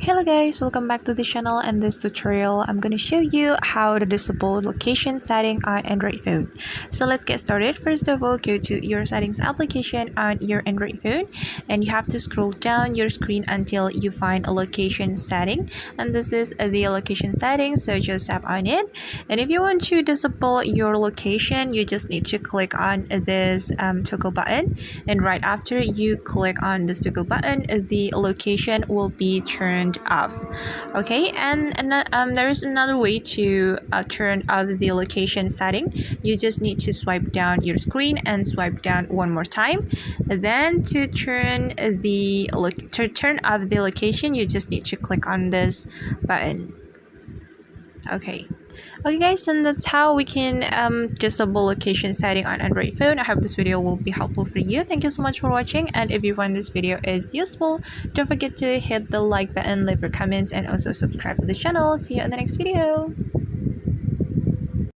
Hello guys, welcome back to the channel. And this tutorial I'm going to show you how to disable location setting on Android phone. So let's get started. First of all, go to your settings application on your Android phone and you have to scroll down your screen until you find a location setting, and this is the location setting, so just tap on it. And if you want to disable your location, you just need to click on this toggle button, and right after you click on this toggle button, the location will be turned off. Okay, and there is another way to turn off the location setting. You just need to swipe down your screen and swipe down one more time. Then to turn off the location, you just need to click on this button. Okay guys, and that's how we can disable location setting on Android phone. I hope this video will be helpful for you. Thank you so much for watching, and if you find this video is useful, don't forget to hit the like button, leave your comments, and also subscribe to the channel. See you in the next video.